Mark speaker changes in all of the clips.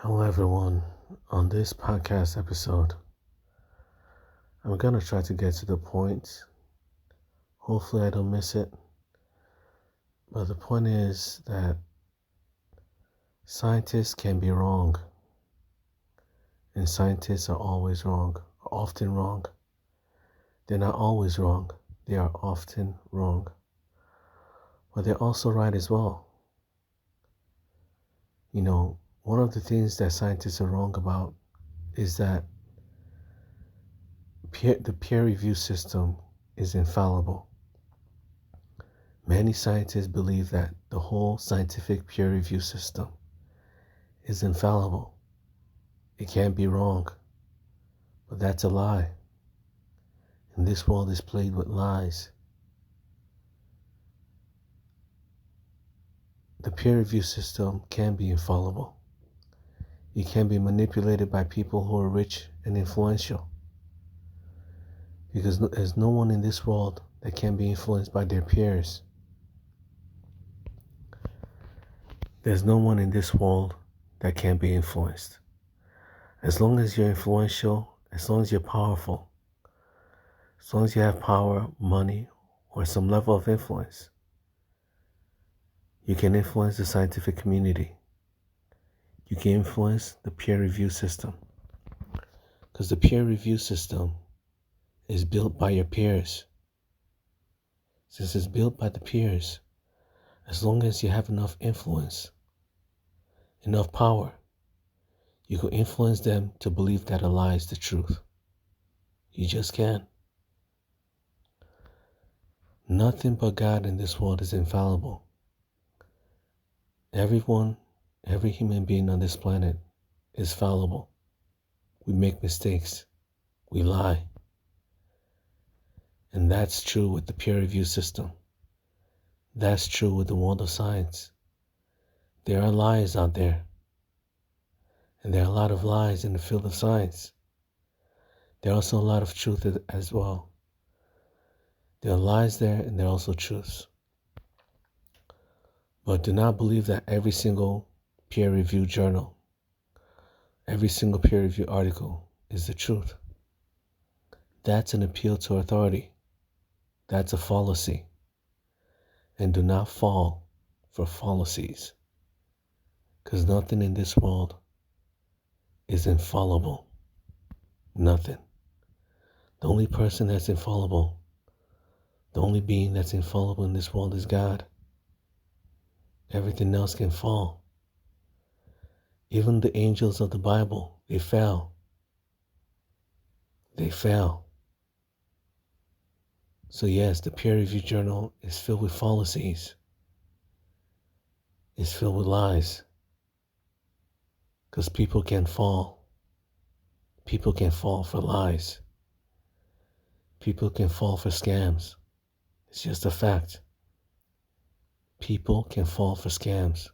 Speaker 1: Hello, everyone. On this podcast episode, I'm going to try to get to the point. Hopefully, I don't miss it. But the point is that scientists can be wrong, and scientists are always wrong, often wrong. They're not always wrong, they are often wrong. But they're also right as well. One of the things that scientists are wrong about is that the peer review system is infallible. Many scientists believe that the whole scientific peer review system is infallible. It can't be wrong. But that's a lie. And this world is plagued with lies. The peer review system can be infallible. It can be manipulated by people who are rich and influential. Because there's no one in this world that can be influenced by their peers. There's no one in this world that can be influenced. As long as you're influential, as long as you're powerful, as long as you have power, money, or some level of influence, you can influence the scientific community. You can influence the peer review system. Because the peer review system is built by your peers. Since it's built by the peers, as long as you have enough influence, enough power, you can influence them to believe that a lie is the truth. You just can. Nothing but God in this world is infallible. Every human being on this planet is fallible. We make mistakes. We lie. And that's true with the peer review system. That's true with the world of science. There are lies out there. And there are a lot of lies in the field of science. There are also a lot of truth as well. There are lies there and there are also truths. But do not believe that every single peer-reviewed journal, every single peer-reviewed article is the truth. That's an appeal to authority. That's a fallacy. And do not fall for fallacies. Because nothing in this world is infallible. Nothing. The only person that's infallible, the only being that's infallible in this world is God. Everything else can fall. Even the angels of the Bible, they fell. They fell. So yes, the peer-reviewed journal is filled with fallacies. It's filled with lies. Because people can fall. People can fall for lies. People can fall for scams. It's just a fact. People can fall for scams.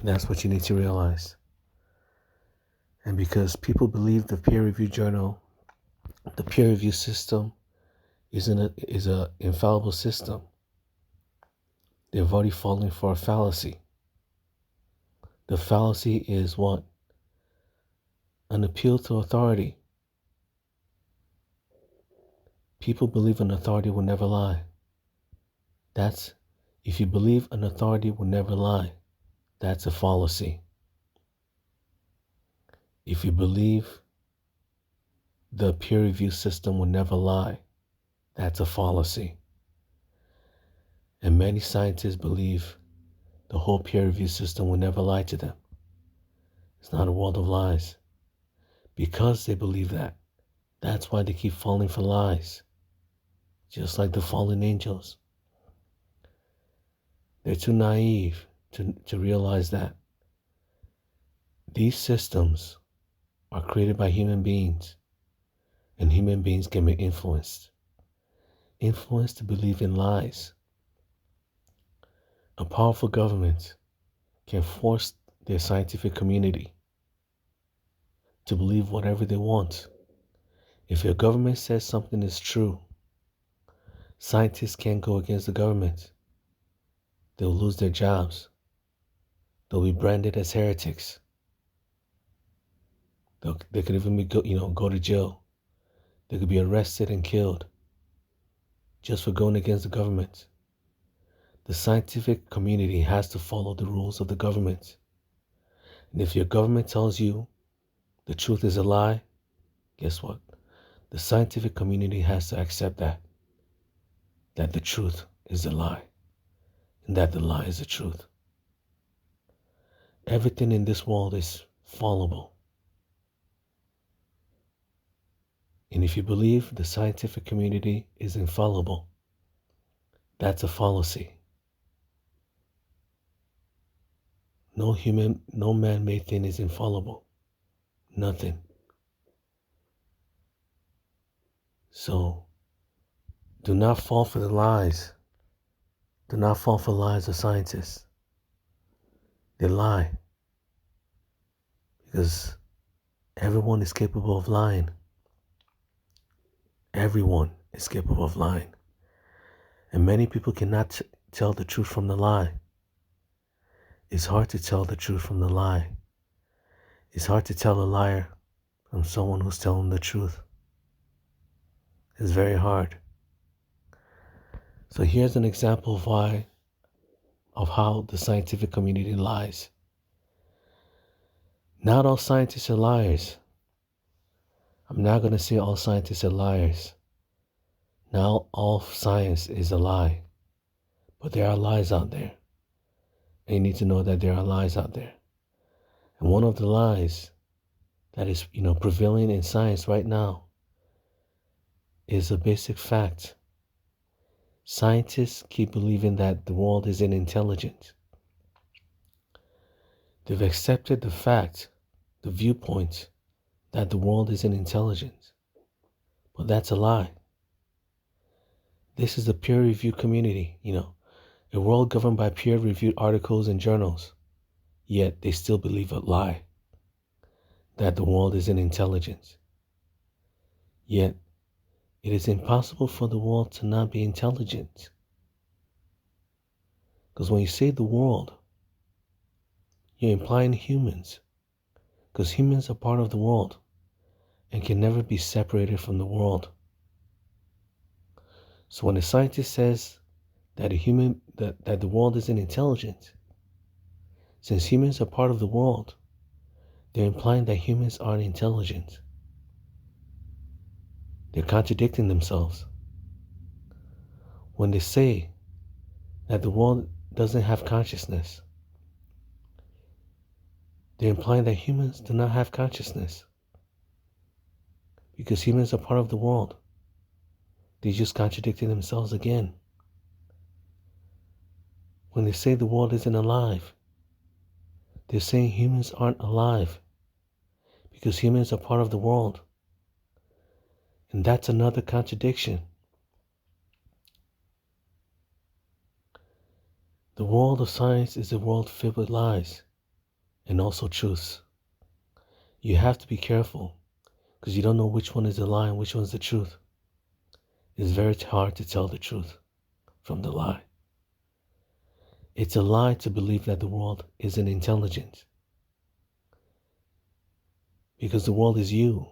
Speaker 1: That's what you need to realize. And because people believe the peer review journal, the peer review system is a infallible system, they've already fallen for a fallacy. The fallacy is what? An appeal to authority. People believe an authority will never lie. If you believe an authority will never lie, that's a fallacy. If you believe the peer review system will never lie, that's a fallacy. And many scientists believe the whole peer review system will never lie to them. It's not a world of lies. Because they believe that, that's why they keep falling for lies. Just like the fallen angels. They're too naive to realize that these systems are created by human beings, and human beings can be influenced. Influenced to believe in lies. A powerful government can force their scientific community to believe whatever they want. If your government says something is true, scientists can't go against the government. They'll lose their jobs. They'll be branded as heretics. They could even be go to jail. They could be arrested and killed just for going against the government. The scientific community has to follow the rules of the government. And if your government tells you the truth is a lie, guess what? The scientific community has to accept that the truth is a lie and that the lie is the truth. Everything in this world is fallible. And if you believe the scientific community is infallible, that's a fallacy. No man-made thing is infallible. Nothing. So, do not fall for the lies. Do not fall for lies of scientists. They lie. Because everyone is capable of lying. Everyone is capable of lying. And many people cannot tell the truth from the lie. It's hard to tell the truth from the lie. It's hard to tell a liar from someone who's telling the truth. It's very hard. So here's an example of how the scientific community lies. Not all scientists are liars. I'm not going to say all scientists are liars. Now all science is a lie. But there are lies out there. And you need to know that there are lies out there. And one of the lies that is, prevailing in science right now is a basic fact. Scientists keep believing that the world is intelligent. They've accepted the fact, the viewpoint, that the world isn't intelligent. But that's a lie. This is the peer review community, a world governed by peer-reviewed articles and journals. Yet they still believe a lie, that the world isn't intelligent. Yet it is impossible for the world to not be intelligent. Because when you say the world, you're implying humans. Because humans are part of the world and can never be separated from the world. So when a scientist says that that the world isn't intelligent, since humans are part of the world, they're implying that humans aren't intelligent. They're contradicting themselves. When they say that the world doesn't have consciousness, they're implying that humans do not have consciousness. Because humans are part of the world. They're just contradicting themselves again. When they say the world isn't alive, they're saying humans aren't alive because humans are part of the world. And that's another contradiction. The world of science is a world filled with lies and also truths. You have to be careful because you don't know which one is a lie and which one's the truth. It's very hard to tell the truth from the lie. It's a lie to believe that the world isn't intelligent. Because the world is you.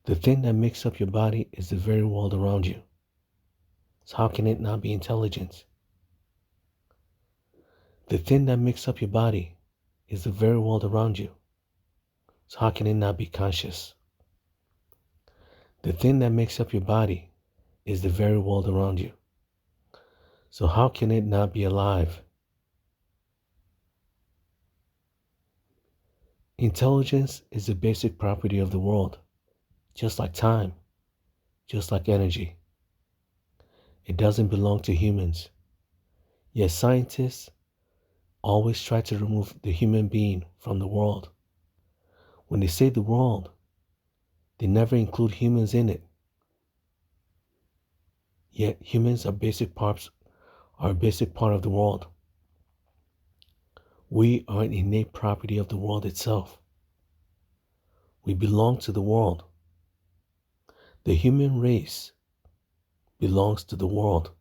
Speaker 1: The thing that makes up your body is the very world around you. So how can it not be intelligent? The thing that makes up your body is the very world around you. So how can it not be conscious? The thing that makes up your body is the very world around you. So how can it not be alive? Intelligence is the basic property of the world, just like time, just like energy. It doesn't belong to humans. Yet scientists always try to remove the human being from the world. When they say the world, they never include humans in it. Yet humans are a basic part of the world. We are an innate property of the world itself. We belong to the world. The human race belongs to the world.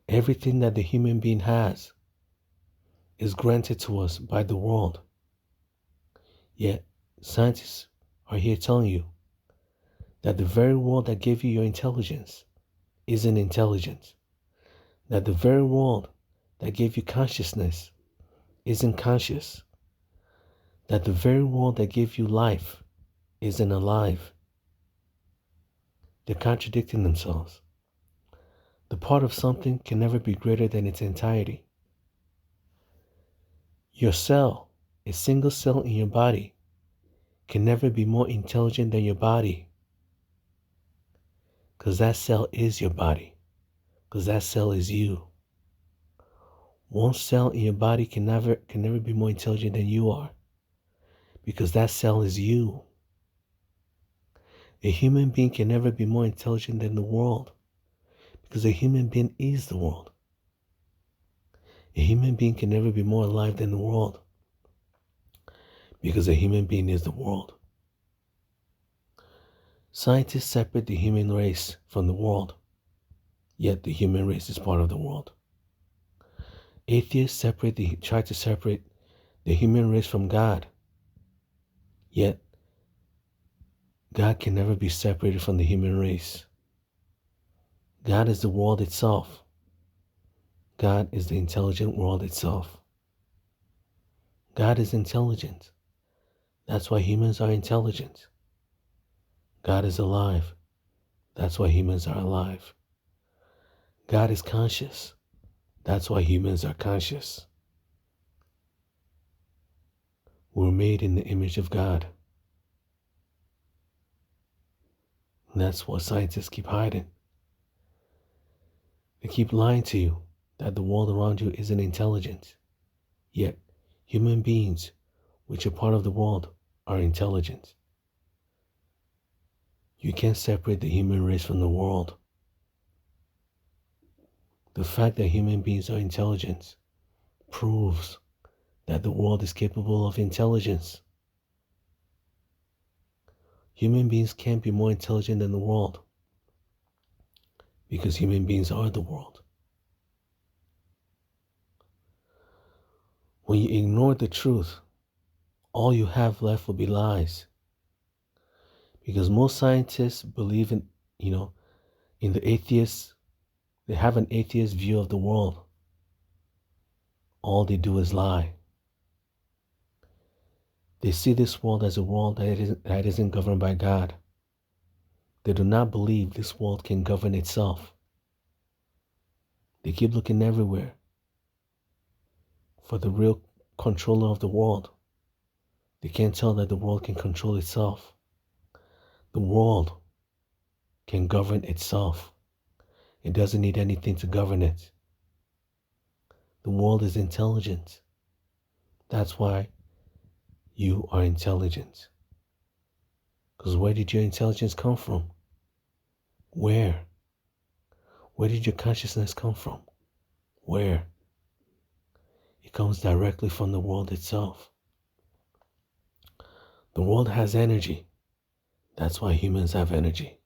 Speaker 1: Everything that the human being has is granted to us by the world. Yet, scientists are here telling you that the very world that gave you your intelligence isn't intelligent. That the very world that gave you consciousness isn't conscious. That the very world that gave you life isn't alive. They're contradicting themselves. The part of something can never be greater than its entirety. Your cell, a single cell in your body, can never be more intelligent than your body. Because that cell is your body. Because that cell is you. One cell in your body can never be more intelligent than you are. Because that cell is you. A human being can never be more intelligent than the world. Because a human being is the world. A human being can never be more alive than the world. Because a human being is the world. Scientists separate the human race from the world. Yet the human race is part of the world. Atheists try to separate the human race from God. Yet God can never be separated from the human race. God is the world itself. God is the intelligent world itself. God is intelligent. That's why humans are intelligent. God is alive. That's why humans are alive. God is conscious. That's why humans are conscious. We're made in the image of God. And that's what scientists keep hiding. They keep lying to you that the world around you isn't intelligent. Yet, human beings, which are part of the world, are intelligent. You can't separate the human race from the world. The fact that human beings are intelligent proves that the world is capable of intelligence. Human beings can't be more intelligent than the world because human beings are the world. When you ignore the truth, all you have left will be lies. Because most scientists believe in the atheists. They have an atheist view of the world. All they do is lie. They see this world as a world that isn't governed by God. They do not believe this world can govern itself. They keep looking everywhere for the real controller of the world. They can't tell that the world can control itself. The world can govern itself. It doesn't need anything to govern it. The world is intelligent. That's why you are intelligent. Because where did your intelligence come from? Where? Where did your consciousness come from? Where? It comes directly from the world itself. The world has energy. That's why humans have energy.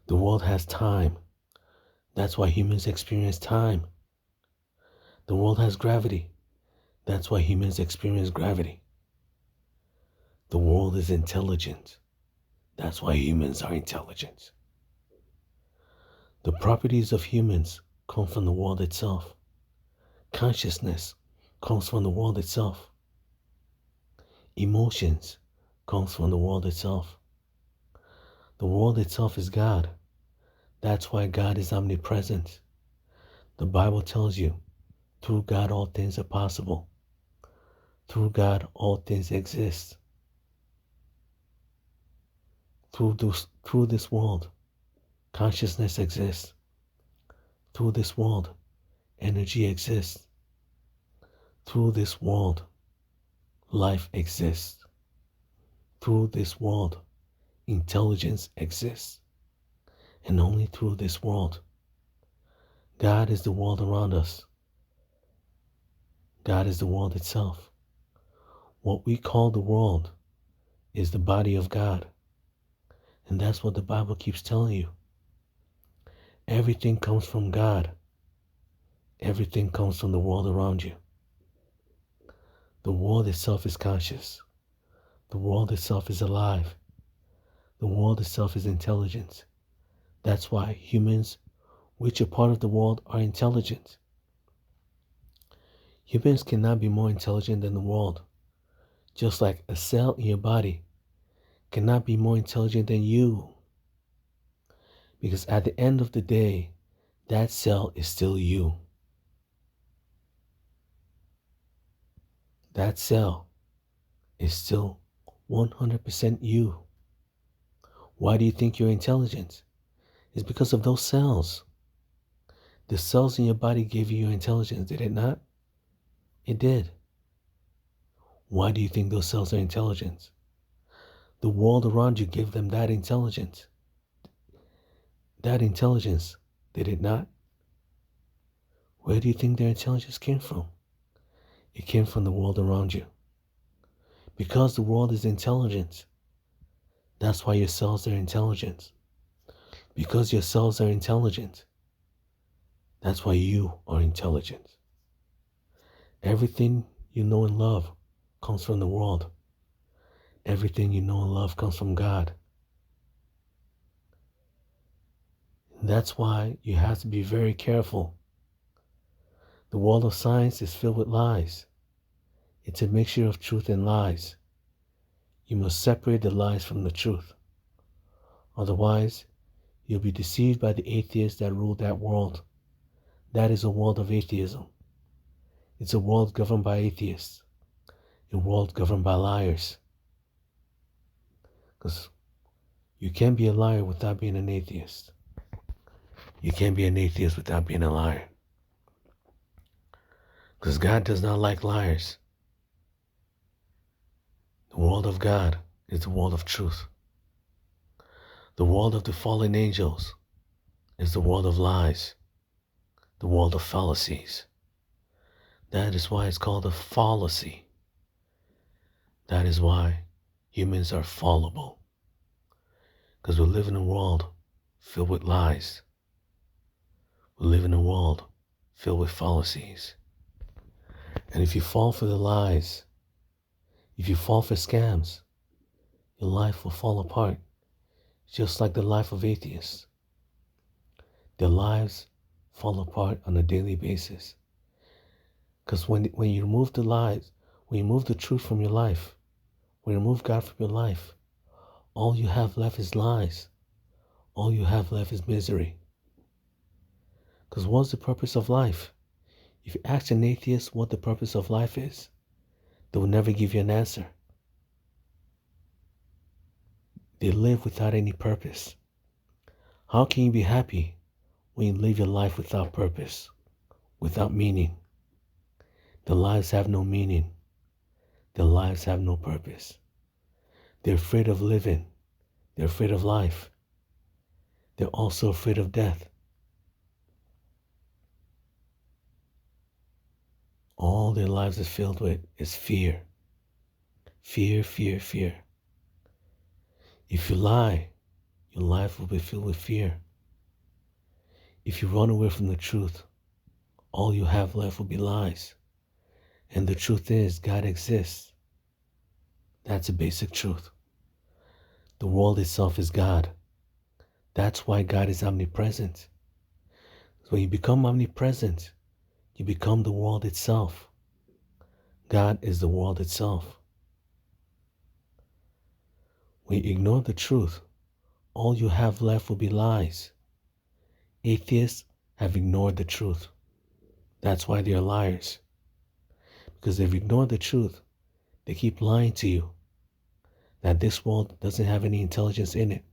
Speaker 1: The world has time. That's why humans experience time. The world has gravity. That's why humans experience gravity. The world is intelligent. That's why humans are intelligent. The properties of humans come from the world itself. Consciousness comes from the world itself. Emotions comes from the world itself. The world itself is God. That's why God is omnipresent. The Bible tells you, through God all things are possible. Through God all things exist. Through this world, consciousness exists. Through this world, energy exists. Through this world, life exists. Through this world, intelligence exists. And only through this world. God is the world around us. God is the world itself. What we call the world is the body of God. And that's what the Bible keeps telling you. Everything comes from God. Everything comes from the world around you. The world itself is conscious. The world itself is alive. The world itself is intelligent. That's why humans, which are part of the world, are intelligent. Humans cannot be more intelligent than the world. Just like a cell in your body cannot be more intelligent than you. Because at the end of the day, that cell is still you. That cell is still 100% you. Why do you think you're intelligent? It's because of those cells. The cells in your body gave you your intelligence, did it not? It did. Why do you think those cells are intelligent? The world around you gave them that intelligence. That intelligence, did it not? Where do you think their intelligence came from? It came from the world around you. Because the world is intelligent, that's why your cells are intelligent. Because your cells are intelligent, that's why you are intelligent. Everything you know and love comes from the world. Everything you know and love comes from God. And that's why you have to be very careful. The world of science is filled with lies. It's a mixture of truth and lies. You must separate the lies from the truth. Otherwise, you'll be deceived by the atheists that rule that world. That is a world of atheism. It's a world governed by atheists. A world governed by liars. Because you can't be a liar without being an atheist. You can't be an atheist without being a liar. Because God does not like liars. The world of God is the world of truth. The world of the fallen angels is the world of lies. The world of fallacies. That is why it's called a fallacy. That is why humans are fallible. Because we live in a world filled with lies. We live in a world filled with fallacies. And if you fall for the lies, if you fall for scams, your life will fall apart, just like the life of atheists. Their lives fall apart on a daily basis. Because when you remove the lies, when you remove the truth from your life, when you remove God from your life, all you have left is lies. All you have left is misery. Because what's the purpose of life? If you ask an atheist what the purpose of life is, they will never give you an answer. They live without any purpose. How can you be happy when you live your life without purpose, without meaning? Their lives have no meaning. Their lives have no purpose. They're afraid of living. They're afraid of life. They're also afraid of death. All their lives is filled with is fear. Fear, fear, fear. If you lie, your life will be filled with fear. If you run away from the truth, all you have left will be lies. And the truth is, God exists. That's a basic truth. The world itself is God. That's why God is omnipresent. So when you become omnipresent, you become the world itself. God is the world itself. When you ignore the truth, all you have left will be lies. Atheists have ignored the truth. That's why they are liars. Because they've ignored the truth, they keep lying to you that this world doesn't have any intelligence in it.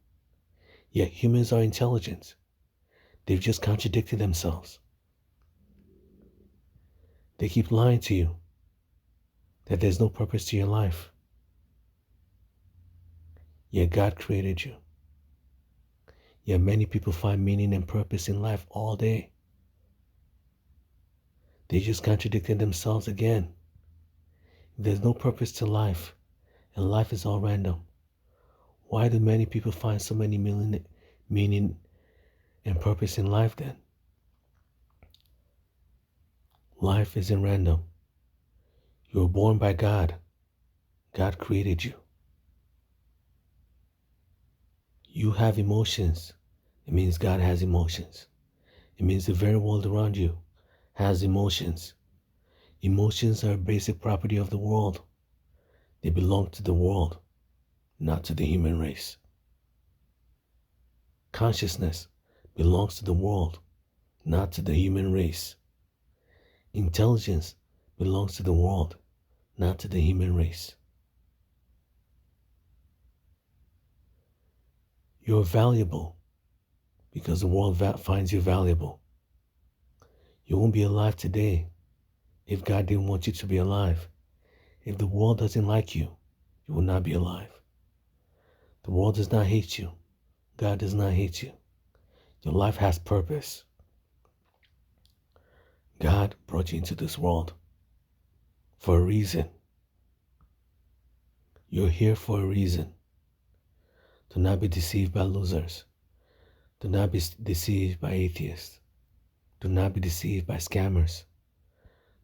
Speaker 1: Yet humans are intelligent. They've just contradicted themselves. They keep lying to you that there's no purpose to your life. Yet God created you. Yet many people find meaning and purpose in life all day. They just contradicted themselves again. If there's no purpose to life, and life is all random, why do many people find so many meaning and purpose in life then? Life isn't random. You were born by God. God created you. You have emotions. It means God has emotions. It means the very world around you has emotions. Emotions are a basic property of the world. They belong to the world, not to the human race. Consciousness belongs to the world, not to the human race. Intelligence belongs to the world, not to the human race. You're valuable because the world finds you valuable. You won't be alive today if God didn't want you to be alive. If the world doesn't like you, you will not be alive. The world does not hate you. God does not hate you. Your life has purpose. God brought you into this world for a reason. You're here for a reason. Do not be deceived by losers. Do not be deceived by atheists. Do not be deceived by scammers.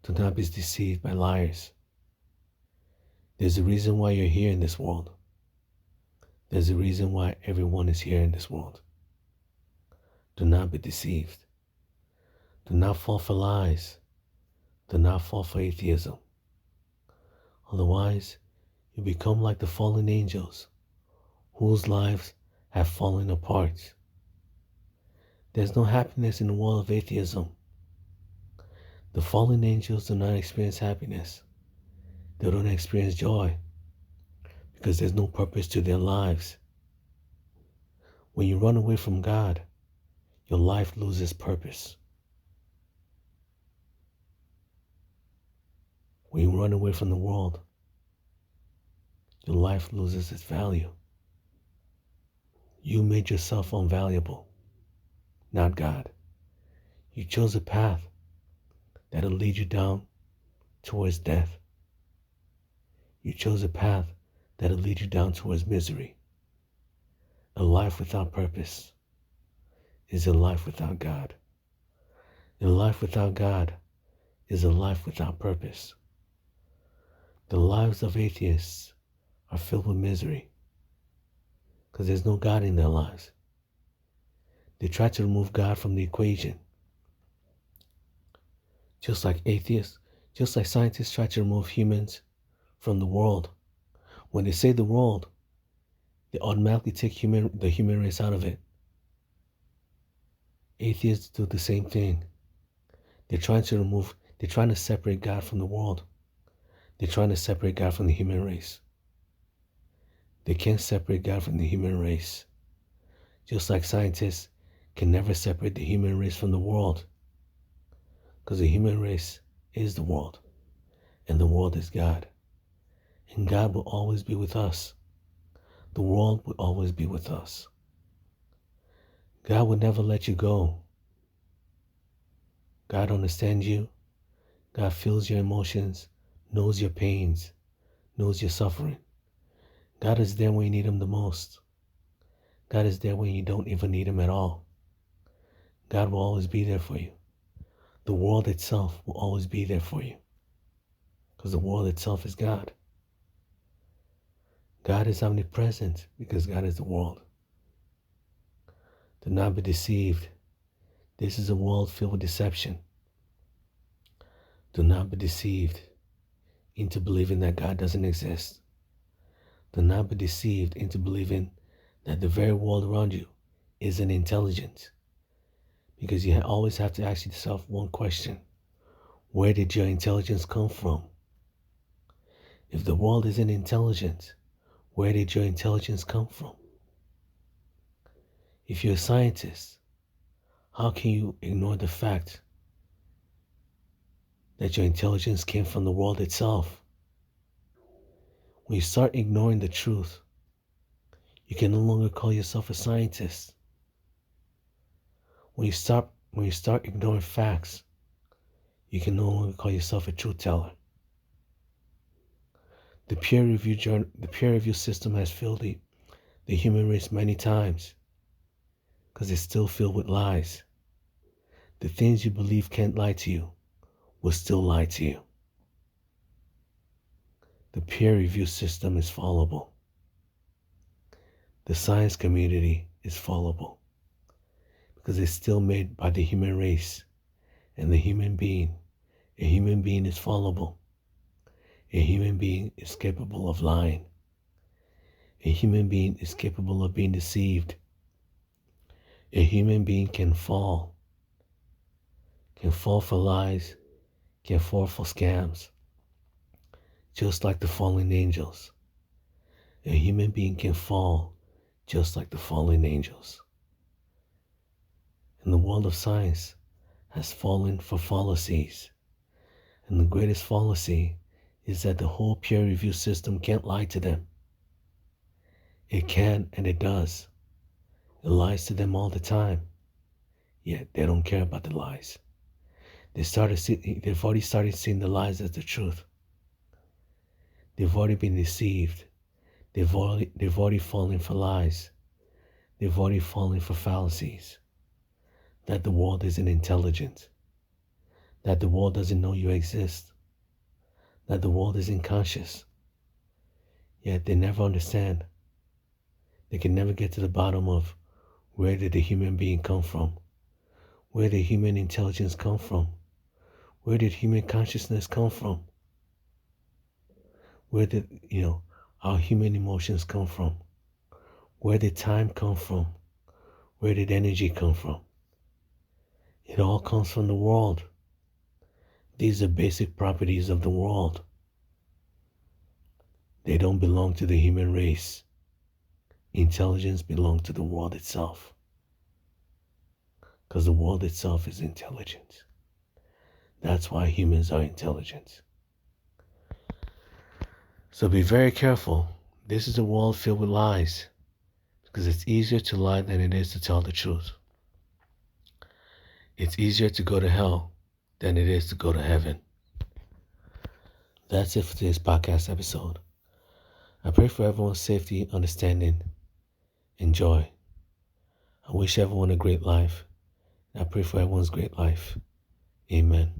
Speaker 1: Do not be deceived by liars. There's a reason why you're here in this world. There's a reason why everyone is here in this world. Do not be deceived. Do not fall for lies. Do not fall for atheism. Otherwise, you become like the fallen angels, whose lives have fallen apart. There's no happiness in the world of atheism. The fallen angels do not experience happiness. They don't experience joy because there's no purpose to their lives. When you run away from God, your life loses purpose. When you run away from the world, your life loses its value. You made yourself unvaluable, not God. You chose a path that'll lead you down towards death. You chose a path that'll lead you down towards misery. A life without purpose is a life without God. A life without God is a life without purpose. The lives of atheists are filled with misery because there's no God in their lives. They try to remove God from the equation. Just like scientists try to remove humans from the world. When they say the world, they automatically take the human race out of it. Atheists do the same thing. They're trying to separate God from the world. They're trying to separate God from the human race. They can't separate God from the human race. Just like scientists can never separate the human race from the world. Because the human race is the world. And the world is God. And God will always be with us. The world will always be with us. God will never let you go. God understands you. God feels your emotions, knows your pains, knows your suffering. God is there when you need Him the most. God is there when you don't even need Him at all. God will always be there for you. The world itself will always be there for you. Because the world itself is God. God is omnipresent because God is the world. Do not be deceived. This is a world filled with deception. Do not be deceived into believing that God doesn't exist. Do not be deceived into believing that the very world around you isn't intelligent. Because you always have to ask yourself one question. Where did your intelligence come from? If the world isn't intelligent, where did your intelligence come from? If you're a scientist, how can you ignore the fact that your intelligence came from the world itself? When you start ignoring the truth, you can no longer call yourself a scientist. When you start ignoring facts, you can no longer call yourself a truth teller. The peer review system has failed the human race many times because it's still filled with lies. The things you believe can't lie to you will still lie to you. The peer review system is fallible. The science community is fallible because it's still made by the human race and the human being. A human being is fallible. A human being is capable of lying. A human being is capable of being deceived. A human being can fall for lies, can fall for scams, just like the fallen angels. A human being can fall just like the fallen angels. And the world of science has fallen for fallacies. And the greatest fallacy is that the whole peer review system can't lie to them. It can and it does. It lies to them all the time. Yet they don't care about the lies. They've already started seeing the lies as the truth. They've already been deceived. They've already fallen for lies. They've already fallen for fallacies. That the world isn't intelligent. That the world doesn't know you exist. That the world isn't conscious. Yet they never understand. They can never get to the bottom of where did the human being come from? Where did human intelligence come from? Where did human consciousness come from? Where did, our human emotions come from? Where did time come from? Where did energy come from? It all comes from the world. These are basic properties of the world. They don't belong to the human race. Intelligence belongs to the world itself. Because the world itself is intelligent. That's why humans are intelligent. So be very careful. This is a world filled with lies. Because it's easier to lie than it is to tell the truth. It's easier to go to hell than it is to go to heaven. That's it for today's podcast episode. I pray for everyone's safety, understanding, and joy. I wish everyone a great life. I pray for everyone's great life. Amen.